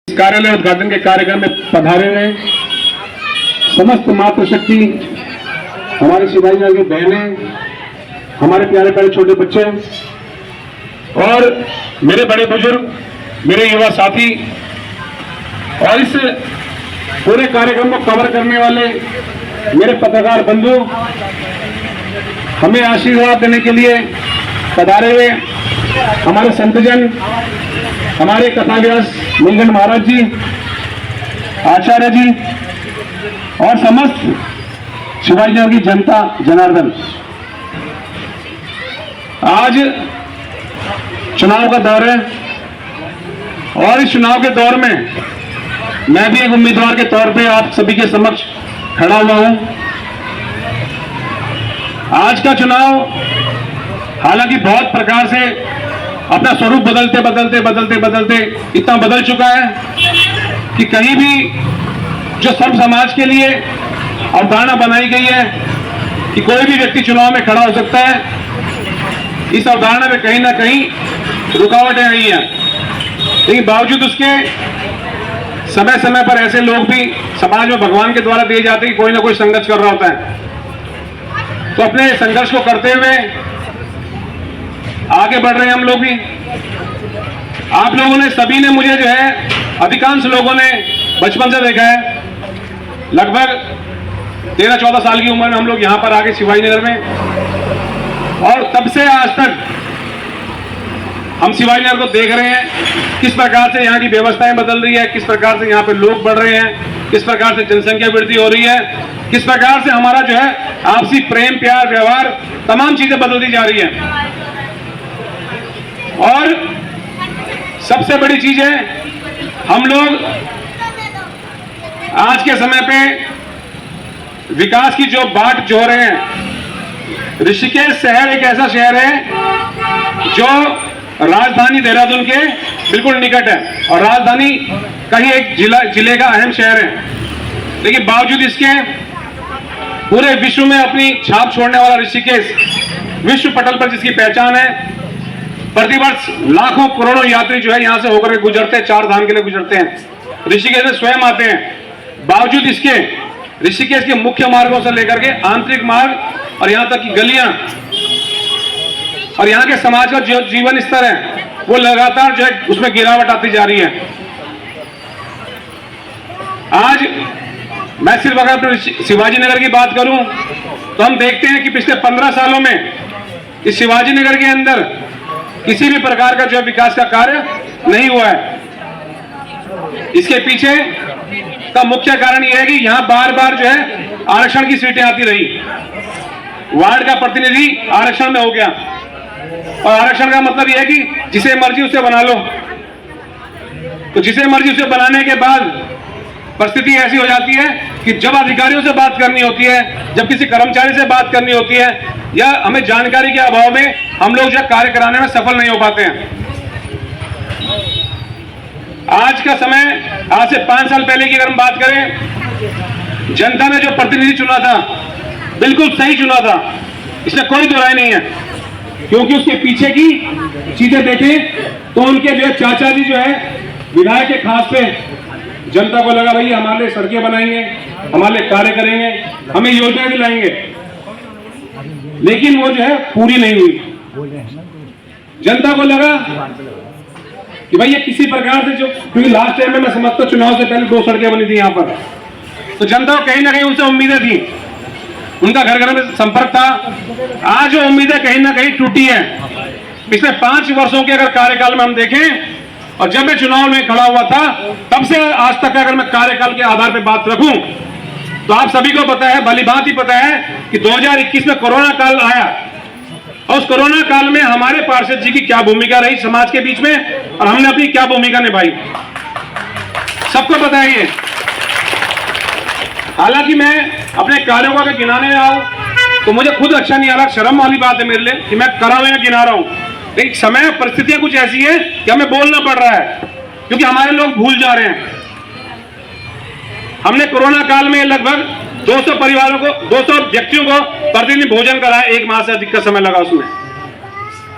कार्यालय उद्घाटन के कार्यक्रम में पधारे हुए समस्त मातृशक्ति, हमारे शिवाजी नगर की बहनें, हमारे प्यारे प्यारे छोटे बच्चे और मेरे बड़े बुजुर्ग, मेरे युवा साथी और इस पूरे कार्यक्रम को कवर करने वाले मेरे पत्रकार बंधु, हमें आशीर्वाद देने के लिए पधारे हुए हमारे संतजन, हमारे कथाव्यास नीलकंठ महाराज जी, आचार्य जी और समस्त शिवाजी नगर की जनता जनार्दन। आज चुनाव का दौर है और इस चुनाव के दौर में मैं भी एक उम्मीदवार के तौर पे आप सभी के समक्ष खड़ा हुआ हूं। आज का चुनाव हालांकि बहुत प्रकार से अपना स्वरूप बदलते बदलते बदलते बदलते इतना बदल चुका है कि कहीं भी जो सर्व समाज के लिए अवधारणा बनाई गई है कि कोई भी व्यक्ति चुनाव में खड़ा हो सकता है, इस अवधारणा में कहीं ना कहीं रुकावटें आई हैं। लेकिन बावजूद उसके समय समय पर ऐसे लोग भी समाज में भगवान के द्वारा दिए जाते हैं कि कोई ना कोई संघर्ष कर रहा होता है, तो अपने संघर्ष को करते हुए आगे बढ़ रहे हैं हम लोग भी। आप लोगों ने, सभी ने मुझे जो है, अधिकांश लोगों ने बचपन से देखा है। लगभग 13-14 साल की उम्र में हम लोग यहाँ पर आके शिवाजी नगर में, और तब से आज तक हम शिवाजी नगर को देख रहे हैं किस प्रकार से यहाँ की व्यवस्थाएं बदल रही है, किस प्रकार से यहाँ पे लोग बढ़ रहे हैं, किस प्रकार से जनसंख्या वृद्धि हो रही है, किस प्रकार से हमारा जो है आपसी प्रेम प्यार व्यवहार तमाम चीजें बदलती जा रही है। और सबसे बड़ी चीज है, हम लोग आज के समय पे विकास की जो बाट जो रहे हैं, ऋषिकेश शहर एक ऐसा शहर है जो राजधानी देहरादून के बिल्कुल निकट है और राजधानी कहीं एक जिले का अहम शहर है। लेकिन बावजूद इसके पूरे विश्व में अपनी छाप छोड़ने वाला ऋषिकेश, विश्व पटल पर जिसकी पहचान है, प्रतिवर्ष लाखों करोड़ों यात्री जो है यहां से होकर गुजरते हैं, 4 धाम के लिए गुजरते हैं, ऋषिकेश में स्वयं आते हैं। बावजूद इसके ऋषिकेश के मुख्य मार्गों से लेकर के आंतरिक मार्ग और यहां तक की गलियां और यहां के समाज का जो जीवन स्तर है वो लगातार जो है उसमें गिरावट आती जा रही है। आज मैं सिर्फ अगर अपने शिवाजी नगर की बात करूं तो हम देखते हैं कि पिछले 15 सालों में इस शिवाजी नगर के अंदर किसी भी प्रकार का जो विकास का कार्य नहीं हुआ है। इसके पीछे का मुख्य कारण यह है कि यहां बार बार जो है आरक्षण की सीटें आती रही, वार्ड का प्रतिनिधि आरक्षण में हो गया, और आरक्षण का मतलब यह है कि जिसे मर्जी उसे बना लो। तो जिसे मर्जी उसे बनाने के बाद परिस्थिति ऐसी हो जाती है कि जब अधिकारियों से बात करनी होती है, जब किसी कर्मचारी से बात करनी होती है, या हमें जानकारी के अभाव में हम लोग जो कार्य कराने में सफल नहीं हो पाते हैं। आज का समय, आज से 5 साल पहले की अगर हम बात करें, जनता ने जो प्रतिनिधि चुना था बिल्कुल सही चुना था, इसमें कोई दो राय नहीं है। क्योंकि उसके पीछे की चीजें देखें तो उनके जो है चाचा जी जो है विधायक के खास पे जनता को लगा भाई हमारे लिए सड़कें बनाएंगे, हमारे लिए कार्य करेंगे, हमें योजनाएं दिलाएंगे, लेकिन वो जो है पूरी नहीं हुई। जनता को लगा कि भाई ये किसी प्रकार से जो, क्योंकि लास्ट टाइम में मैं समझता हूं चुनाव से पहले 2 सड़कें बनी थी यहाँ पर, तो जनता को कहीं ना कहीं उनसे उम्मीदें थी, उनका घर घर में संपर्क था। आज वो उम्मीदें कहीं ना कहीं टूटी है। पिछले 5 वर्षों के अगर कार्यकाल में हम देखें, और जब मैं चुनाव में खड़ा हुआ था तब से आज तक अगर मैं कार्यकाल के आधार पर बात रखूं तो आप सभी को पता है, भलीभांति पता है कि 2021 में कोरोना काल आया, और उस कोरोना काल में हमारे पार्षद जी की क्या भूमिका रही समाज के बीच में, और हमने अपनी क्या भूमिका निभाई, सबको पता है ये। हालांकि मैं अपने कार्यों को अगर गिनाने आऊं तो मुझे खुद अच्छा नहीं आ रहा, शर्म वाली बात है मेरे लिए कि मैं कर रहा हूं या गिना रहा हूं। लेकिन समय परिस्थितियां कुछ ऐसी है कि हमें बोलना पड़ रहा है, क्योंकि हमारे लोग भूल जा रहे हैं। हमने कोरोना काल में लगभग 200 परिवारों को, 200 व्यक्तियों को प्रतिदिन भोजन कराया, 1 माह से अधिक का समय लगा उसमें।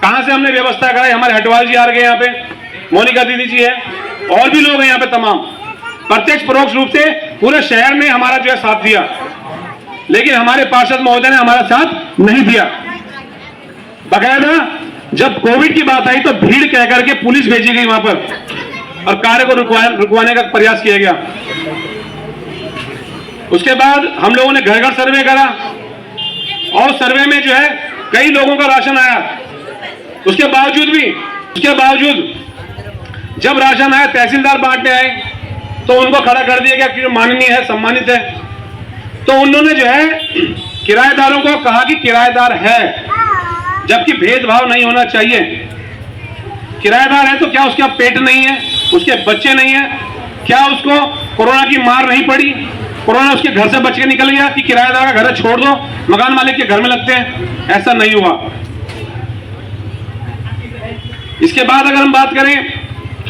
कहां से हमने व्यवस्था कराई? हमारे हटवाल जी आ गए, यहाँ पे मोनिका दीदी जी है, और भी लोग हैं यहाँ पे तमाम, प्रत्यक्ष परोक्ष रूप से पूरे शहर ने हमारा जो है साथ दिया, लेकिन हमारे पार्षद महोदय ने हमारा साथ नहीं दिया। बकायदा जब कोविड की बात आई तो भीड़ कह करके पुलिस भेजी गई वहां पर और कार्य को रुकवाने का प्रयास किया गया। उसके बाद हम लोगों ने घर घर सर्वे करा और सर्वे में जो है कई लोगों का राशन आया। उसके बावजूद जब राशन आया, तहसीलदार बांटने आए तो उनको खड़ा कर दिया गया कि माननीय है, सम्मानित है। तो उन्होंने जो है किराएदारों को कहा कि किराएदार है, जबकि भेदभाव नहीं होना चाहिए। किराएदार है तो क्या उसका पेट नहीं है, उसके बच्चे नहीं है, क्या उसको कोरोना की मार नहीं पड़ी, कोरोना उसके घर से बच के निकल गया कि किराएदार का घर छोड़ दो, मकान मालिक के घर में लगते हैं? ऐसा नहीं हुआ। इसके बाद अगर हम बात करें,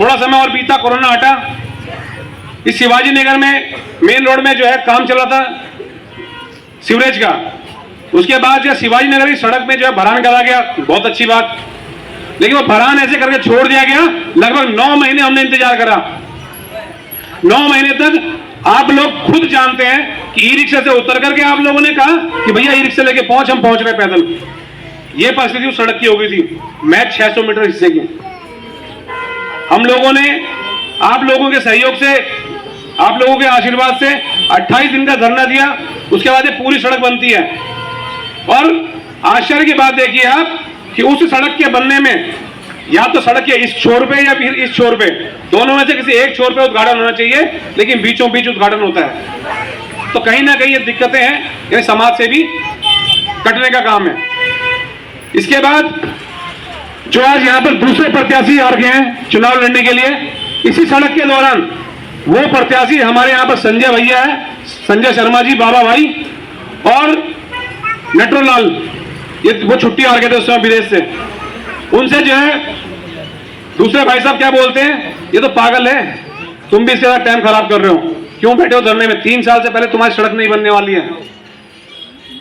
थोड़ा समय और बीता, कोरोना हटा, इस शिवाजी नगर में मेन रोड में जो है काम चला था सीवरेज का। उसके बाद जो शिवाजी नगर की सड़क में जो है भरान करा गया, बहुत अच्छी बात, लेकिन वो भरान ऐसे करके छोड़ दिया गया। लगभग 9 महीने हमने इंतजार करा। 9 महीने तक आप लोग खुद जानते हैं कि ई रिक्शा से उतर करके आप लोगों ने कहा कि भैया ई रिक्शा लेके पहुंच, हम पहुंच रहे पैदल। ये परिस्थिति उस सड़क की हो गई थी, मैच 600 मीटर हिस्से की। हम लोगों ने आप लोगों के सहयोग से, आप लोगों के आशीर्वाद से 28 दिन का धरना दिया। उसके बाद ये पूरी सड़क बनती है और आश्चर्य की बात देखिए आप कि उस सड़क के बनने में या तो सड़क के इस छोर पे या फिर इस छोर पे, दोनों में से किसी एक छोर पे उद्घाटन होना चाहिए, लेकिन बीचों बीच उद्घाटन होता है। तो कहीं ना कहीं ये दिक्कतें हैं, ये समाज से भी कटने का काम है। इसके बाद जो आज यहाँ पर दूसरे प्रत्याशी आ रहे हैं चुनाव लड़ने के लिए, इसी सड़क के दौरान वो प्रत्याशी हमारे यहाँ पर संजय भैया है, संजय शर्मा जी, बाबा भाई और नटवरलाल, ये वो छुट्टी आ गए थे उस समय विदेश से। उनसे जो है दूसरे भाई साहब क्या बोलते हैं, ये तो पागल है, तुम भी इसके साथ टाइम खराब कर रहे हो, क्यों बैठे हो धरने में? 3 साल से पहले तुम्हारी सड़क नहीं बनने वाली है।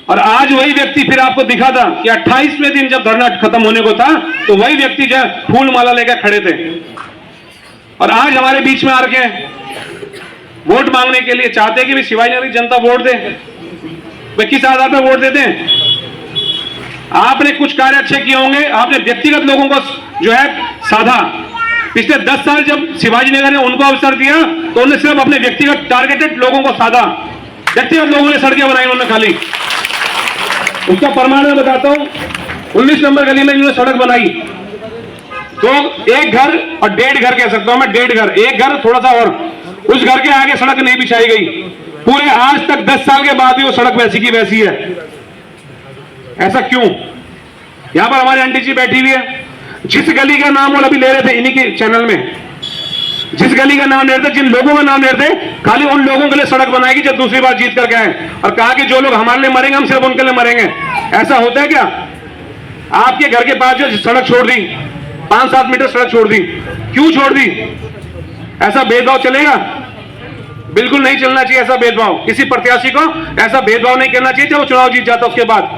और आज वही व्यक्ति फिर आपको दिखा था कि 28वें दिन जब धरना खत्म होने को था तो वही व्यक्ति जो है फूल माला लेकर खड़े थे और आज हमारे बीच में आ रखे हैं वोट मांगने के लिए। चाहते कि भी शिवाजी नगर की जनता वोट दे। वे किस आधार पर वोट देते हैं? आपने कुछ कार्य अच्छे किए होंगे, आपने व्यक्तिगत लोगों को जो है साधा। पिछले 10 साल जब शिवाजी नगर ने उनको अवसर दिया तो उन्होंने सिर्फ अपने व्यक्तिगत टारगेटेड लोगों को साधा। व्यक्तिगत लोगों ने सड़कें बनाई उन्होंने खाली। उसका प्रमाण मैं बताता हूं, 19 नंबर गली में इन्होंने सड़क बनाई तो एक घर और 1.5 घर कह सकता हूं मैं, 1.5 घर, एक घर थोड़ा सा और, उस घर के आगे सड़क नहीं बिछाई गई। पूरे आज तक 10 साल के बाद भी वो सड़क वैसी की वैसी है। ऐसा क्यों? यहां पर हमारे आंटी जी बैठी हुई है, जिस गली का नाम वो अभी ले रहे थे इन्हीं के चैनल में, जिस गली का नाम ले रहे थे, जिन लोगों का नाम ले रहे थे, खाली उन लोगों के लिए सड़क बनाएगी जो दूसरी बार जीत करके आए, और कहा कि जो लोग हमारे लिए मरेंगे हम सिर्फ उनके लिए मरेंगे। ऐसा होता है क्या? आपके घर के पास जो सड़क छोड़ दी, 5-7 मीटर सड़क छोड़ दी, क्यों छोड़ दी? ऐसा भेदभाव चलेगा? बिल्कुल नहीं चलना चाहिए ऐसा भेदभाव। किसी प्रत्याशी को ऐसा भेदभाव नहीं करना चाहिए जब वो चुनाव जीत जाता उसके बाद।